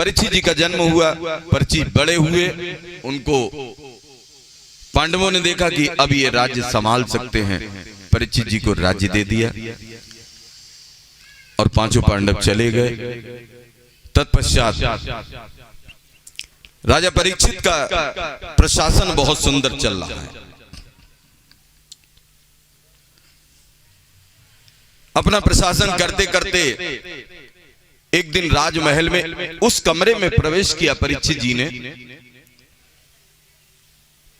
परीक्षित जी का जन्म हुआ, परीक्षित बड़े हुए, उनको पांडवों ने देखा कि अब ये राज्य संभाल सकते हैं, परीक्षित जी को राज्य दे दिया और पांचों पांडव चले गए। तत्पश्चात राजा परीक्षित का प्रशासन बहुत सुंदर चल रहा है। अपना प्रशासन करते करते एक दिन राजमहल में उस कमरे में प्रवेश किया परीक्षित जी ने,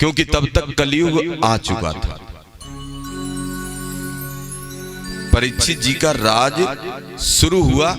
क्योंकि तब तक कलयुग आ चुका था। परीक्षित जी का राज शुरू हुआ,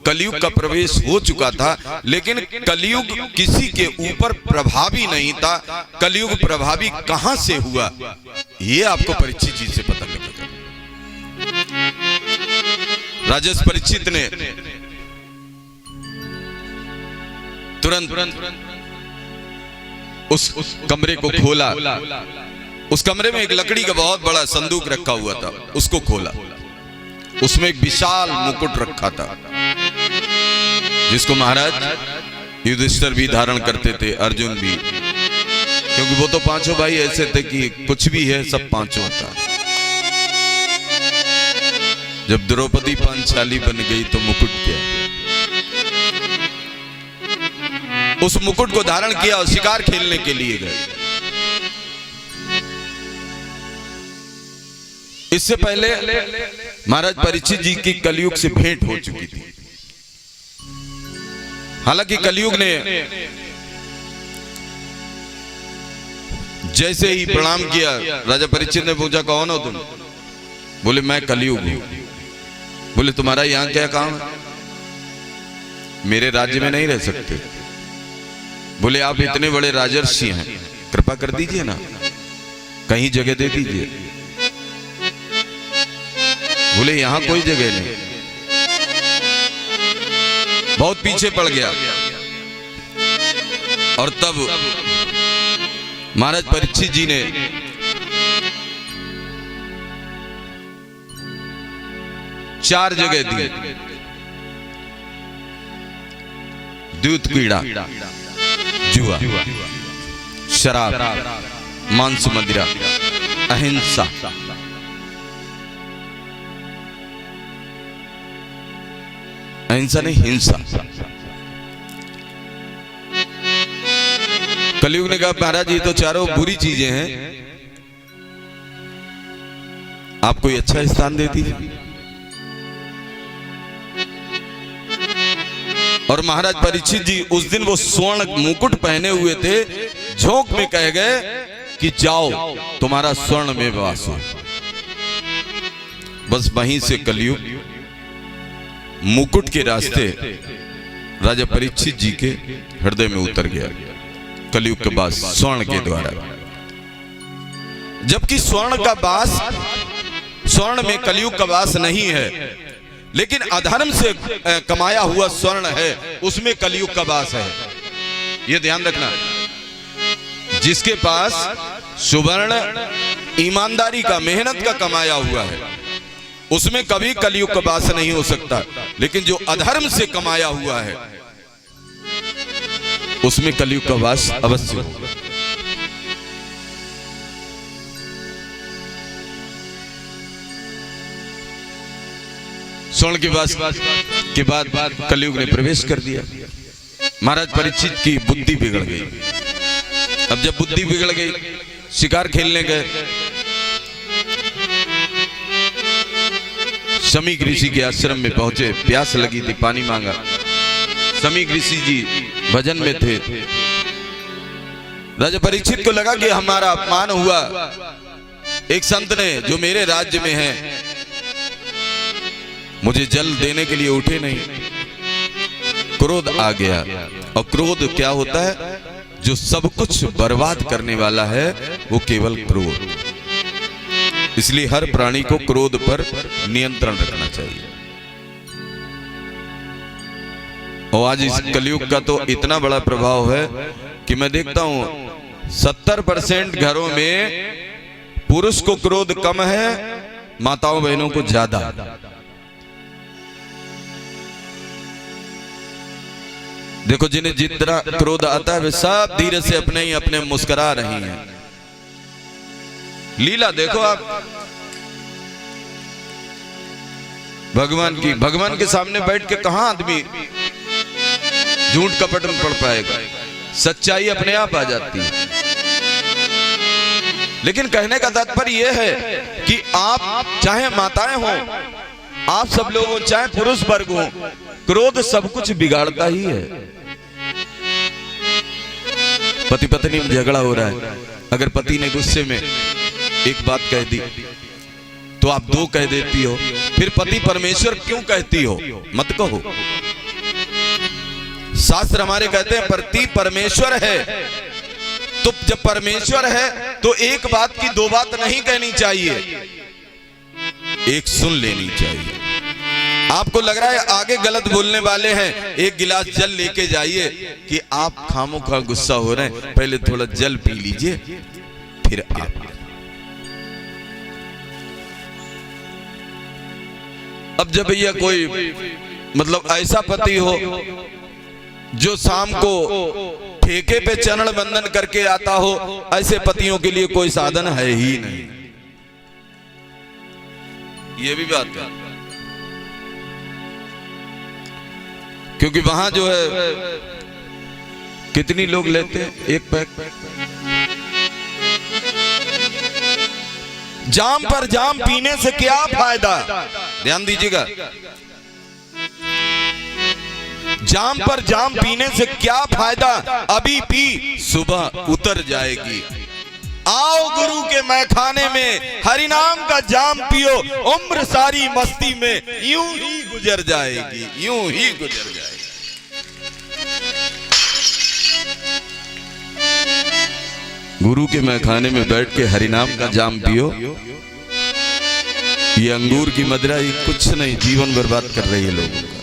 कलयुग का प्रवेश हो चुका था, लेकिन कलयुग किसी के ऊपर प्रभावी नहीं था। कलयुग प्रभावी कहां से हुआ, ये आपको परीक्षित जी से पता लगेगा। राजा परीक्षित ने तुरंत उस कमरे को खोला। उस कमरे में एक लकड़ी का बहुत बड़ा संदूक रखा हुआ था, उसको खोला। उसमें एक विशाल मुकुट रखा था, जिसको महाराज युधिष्ठिर भी धारण करते थे, अर्जुन भी, क्योंकि वो तो पांचों भाई ऐसे थे कि कुछ भी है सब पांचों था। जब द्रौपदी पांचाली बन गई तो मुकुट क्या, उस मुकुट को धारण किया और शिकार खेलने के लिए गए। इससे पहले महाराज परीक्षित जी की कलयुग से भेंट हो चुकी थी। हालांकि कलयुग ने जैसे ही प्रणाम किया, राजा परीक्षित ने पूछा कौन हो तुम? बोले मैं कलयुग हूं। बोले तुम्हारा यहां क्या काम है? मेरे राज्य में नहीं रह सकते। बोले आप इतने बड़े राजर्षि हैं, कृपा कर दीजिए ना, कहीं जगह दे दीजिए। बोले यहां कोई जगह नहीं। बहुत पीछे पड़ गया। और तब महाराज परीक्षित जी ने चार जगह दी। दूध कीड़ा, जुआ, शराब, मांस मदिरा, अहिंसा। अहिंसा नहीं, हिंसा। कलयुग ने कहा महाराज ये तो चारों बुरी चीजें हैं, आप कोई अच्छा स्थान दे दीजिए। और महाराज परीक्षित जी उस दिन वो स्वर्ण मुकुट पहने हुए थे, झोंक में कह गए कि जाओ तुम्हारा स्वर्ण में वास हो। बस वहीं से कलयुग मुकुट के रास्ते राजा परीक्षित जी के हृदय में उतर गया, कलयुग के वास स्वर्ण के द्वारा। जबकि स्वर्ण का वास, स्वर्ण में कलयुग का वास नहीं है, लेकिन अधर्म से कमाया हुआ स्वर्ण है, उसमें कलयुग का वास है। यह ध्यान रखना, जिसके पास सुवर्ण ईमानदारी का, मेहनत का कमाया हुआ है, उसमें कभी कलयुग का वास नहीं हो सकता। लेकिन जो अधर्म से कमाया हुआ है, उसमें कलयुग का वास अवश्य होगा। स्वर्ण के वास के बाद कलयुग ने प्रवेश कर दिया। महाराज परीक्षित की बुद्धि बिगड़ गई। अब जब बुद्धि बिगड़ गई, शिकार खेलने गए। समीक ऋषि के आश्रम में पहुंचे, प्यास लगी थी, पानी मांगा। समीक ऋषि जी भजन में थे। राजा परीक्षित को लगा कि हमारा अपमान हुआ, एक संत ने जो मेरे राज्य में है मुझे जल देने के लिए उठे नहीं। क्रोध आ गया, और क्रोध क्या होता है? जो सब कुछ बर्बाद करने वाला है वो केवल क्रोध। इसलिए हर प्राणी को क्रोध पर नियंत्रण रखना चाहिए। और आज इस कलयुग का तो इतना बड़ा प्रभाव है कि मैं देखता हूं 70% घरों में पुरुष को क्रोध कम है, माताओं बहनों को ज्यादा। देखो जिन्हें जितना क्रोध आता है वे सब धीरे से अपने ही अपने मुस्कुरा रही हैं। लीला देखो आप भगवान की, भगवान के सामने बैठ के कहां आदमी झूठ कपट में पड़ पाएगा, सच्चाई अपने आप आ जाती है। लेकिन कहने का तात्पर्य यह है कि आप चाहे माताएं हो, आप सब लोग हो, चाहे पुरुष वर्ग हो, क्रोध सब कुछ बिगाड़ता ही है। पति पत्नी में झगड़ा हो रहा है, अगर पति ने गुस्से में एक बात कह दी तो आप दो कह देती हो, फिर पति परमेश्वर क्यों कहती हो? मत कहो। शास्त्र हमारे कहते हैं पति परमेश्वर है, तो जब परमेश्वर है तो एक बात की दो बात नहीं कहनी चाहिए, एक सुन लेनी चाहिए। आपको लग रहा है आगे गलत बोलने वाले हैं, एक गिलास जल लेके जाइए कि आप खामोखा गुस्सा हो रहे हैं, पहले थोड़ा जल पी लीजिए फिर आप। अब जब भैया कोई मतलब ऐसा पति हो जो शाम को ठेके पे चरण बंदन करके आता हो, ऐसे पतियों के लिए कोई साधन है ही नहीं। ये भी बात है, क्योंकि वहां जो है कितनी लोग लेते हैं एक पैक, जाम पर जाम पीने से क्या फायदा? ध्यान दीजिएगा, जाम पर जाम पीने से क्या फायदा? अभी पी सुबह उतर जाएगी। आओ गुरु के मैखाने में, हरिनाम का जाम पियो, उम्र सारी मस्ती में यूं ही गुजर जाएगी, यूं ही गुजर जाएगी। गुरु के मैखाने में बैठ के हरिनाम का जाम पियो, ये अंगूर की मदिरा ये कुछ नहीं, जीवन बर्बाद कर रही है लोगों का।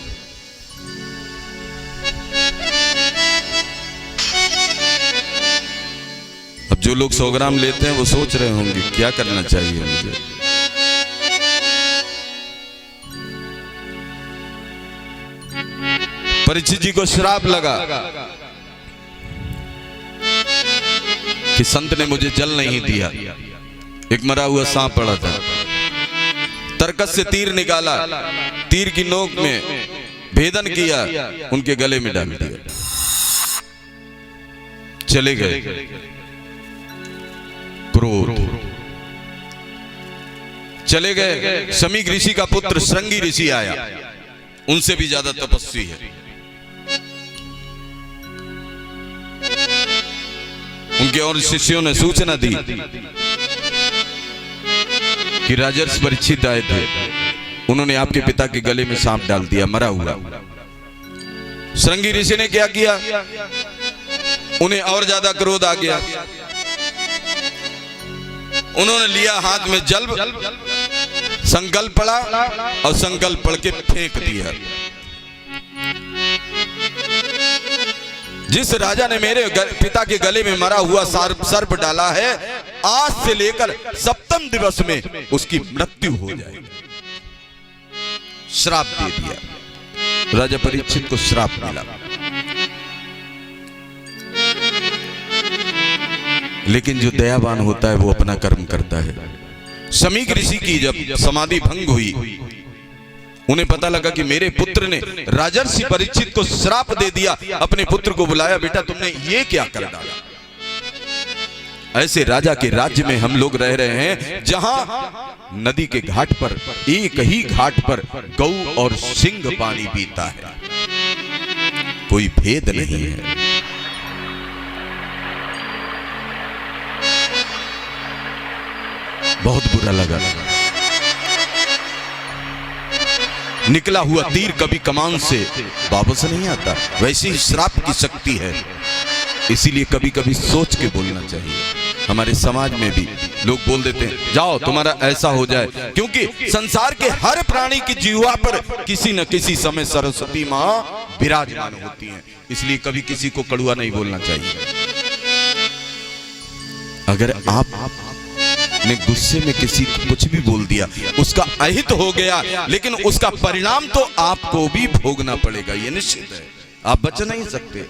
अब जो लोग 100 ग्राम लेते हैं वो सोच रहे होंगे क्या करना चाहिए मुझे। परीक्षित जी को श्राप लगा कि संत ने मुझे जल नहीं दिया। एक मरा हुआ सांप पड़ा था, तरकस से तीर निकाला, तीर की नोक में भेदन किया, उनके गले में डाल दिया, चले गए। क्रोध, चले गए। शमीक ऋषि का पुत्र श्रृंगी ऋषि आया, उनसे भी ज्यादा तपस्वी है। उनके और शिष्यों ने सूचना दी कि राजर्षि परीक्षित आए थे, उन्होंने आपके पिता के गले में सांप डाल दिया, मरा हुआ। श्रृंगी ऋषि ने क्या किया? उन्हें और ज्यादा क्रोध आ गया। उन्होंने लिया हाथ में जल, संकल्प पड़ा और संकल्प पढ़ के फेंक दिया। जिस राजा ने मेरे पिता के गले में मरा हुआ सर्प डाला है, आज से लेकर सप्तम दिवस में उसकी मृत्यु हो जाएगी। श्राप दे दिया, राजा परीक्षित को श्राप मिला। लेकिन जो दयावान होता है वो अपना कर्म करता है। शमीक ऋषि की जब समाधि भंग हुई, उन्हें पता लगा कि मेरे पुत्र ने राजर्षि परीक्षित को श्राप दे दिया। अपने पुत्र को बुलाया, बेटा तुमने ये क्या कर डाला? ऐसे राजा के राज्य में हम लोग रह रहे हैं जहां नदी के घाट पर, एक ही घाट पर गौ और सिंह पानी पीता है, कोई भेद नहीं है। बहुत बुरा लगा। निकला हुआ तीर कभी कमान से वापस नहीं आता, वैसे ही श्राप की शक्ति है। इसीलिए कभी कभी सोच के बोलना चाहिए। हमारे समाज में भी लोग बोल देते हैं जाओ तुम्हारा ऐसा हो जाए, क्योंकि संसार के हर प्राणी की जीवा पर किसी न किसी समय सरस्वती माँ विराजमान होती हैं। इसलिए कभी किसी को कड़ुआ नहीं बोलना चाहिए। अगर आप ने गुस्से में किसी को कुछ भी बोल दिया, उसका अहित हो गया, लेकिन उसका परिणाम तो आपको भी भोगना पड़ेगा, ये निश्चित है। आप बच नहीं सकते।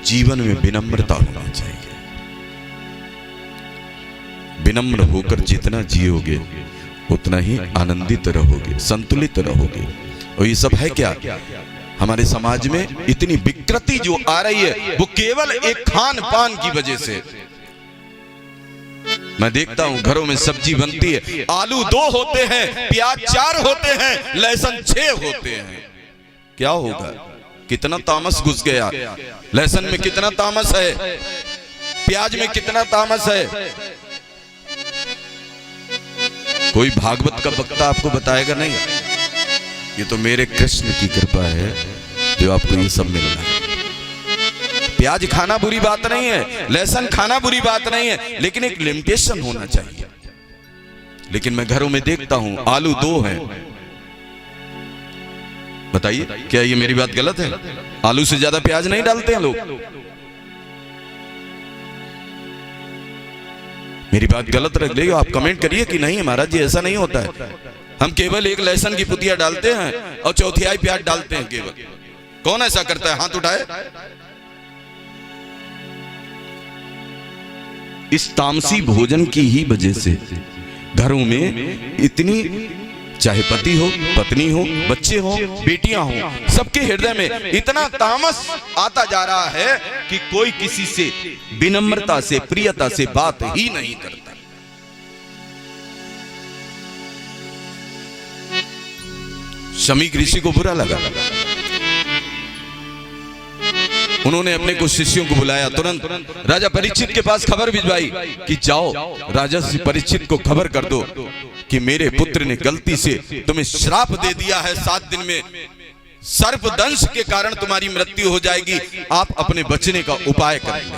जीवन में विनम्रता होना चाहिए। विनम्र होकर जितना जियोगे उतना ही आनंदित रहोगे, संतुलित रहोगे। और ये सब है क्या? हमारे समाज में इतनी विकृति जो आ रही है वो केवल एक खान पान की वजह से। मैं देखता हूं घरों में सब्जी बनती है, आलू 2 होते हैं, प्याज 4 होते हैं, लहसुन 6 होते हैं। क्या होगा? कितना तामस घुस गया। लहसुन में कितना तामस है, प्याज में कितना तामस है। कोई भागवत का वक्ता आपको बताएगा नहीं। ये तो मेरे कृष्ण की कृपा है जो आपको ये सब मिल रहा है। प्याज खाना बुरी बात नहीं है, लहसुन खाना बुरी बात नहीं है, लेकिन एक लिमिटेशन होना चाहिए। लेकिन मैं घरों में देखता हूं आलू 2 हैं। बताइए क्या ये मेरी बात गलत है? आलू से ज्यादा प्याज नहीं डालते हैं लोग। मेरी बात गलत रख लेगी आप कमेंट करिए कि नहीं महाराज जी ऐसा नहीं होता है। हम केवल एक लहसुन की पुतिया डालते हैं और चौथाई प्याज डालते हैं केवल। कौन ऐसा करता है? हाथ उठाए। इस तामसी भोजन की ही वजह से घरों में इतनी, चाहे पति हो, पत्नी हो, बच्चे हो, बेटियां हो, सबके हृदय में इतना तामस आता जा रहा है कि कोई किसी से विनम्रता से, प्रियता से बात ही नहीं करता। शमीक ऋषि को बुरा लगा। उन्होंने अपने कुछ शिष्यों को बुलाया, तुरंत राजा परीक्षित के पास खबर भिजवाई कि जाओ राजा से परीक्षित को खबर कर दो कि मेरे पुत्र ने गलती से तुम्हें श्राप दे दिया है, 7 दिन में सर्पदंश के कारण तुम्हारी मृत्यु हो जाएगी, आप अपने बचने का उपाय करें।